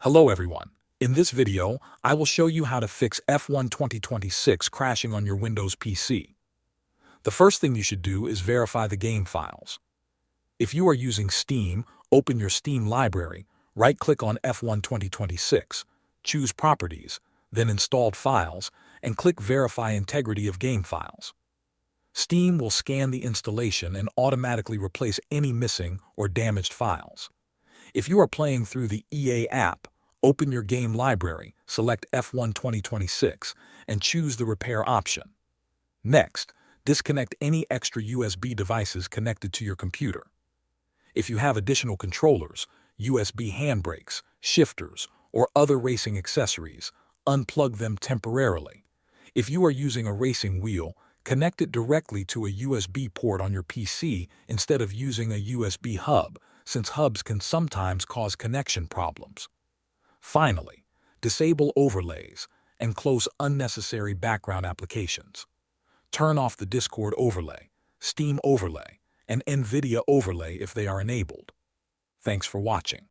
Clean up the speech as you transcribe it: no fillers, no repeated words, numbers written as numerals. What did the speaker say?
Hello everyone. In this video, I will show you how to fix F1 2026 crashing on your Windows PC. The first thing you should do is verify the game files. If you are using Steam, open your Steam library, right-click on F1 2026, choose Properties, then Installed Files, and click Verify Integrity of Game Files. Steam will scan the installation and automatically replace any missing or damaged files. If you are playing through the EA app, open your game library, select F1 2026, and choose the repair option. Next, disconnect any extra USB devices connected to your computer. If you have additional controllers, USB handbrakes, shifters, or other racing accessories, unplug them temporarily. If you are using a racing wheel, connect it directly to a USB port on your PC instead of using a USB hub, since hubs can sometimes cause connection problems. Finally, disable overlays and close unnecessary background applications. Turn off the Discord overlay, Steam overlay, and NVIDIA overlay if they are enabled. Thanks for watching.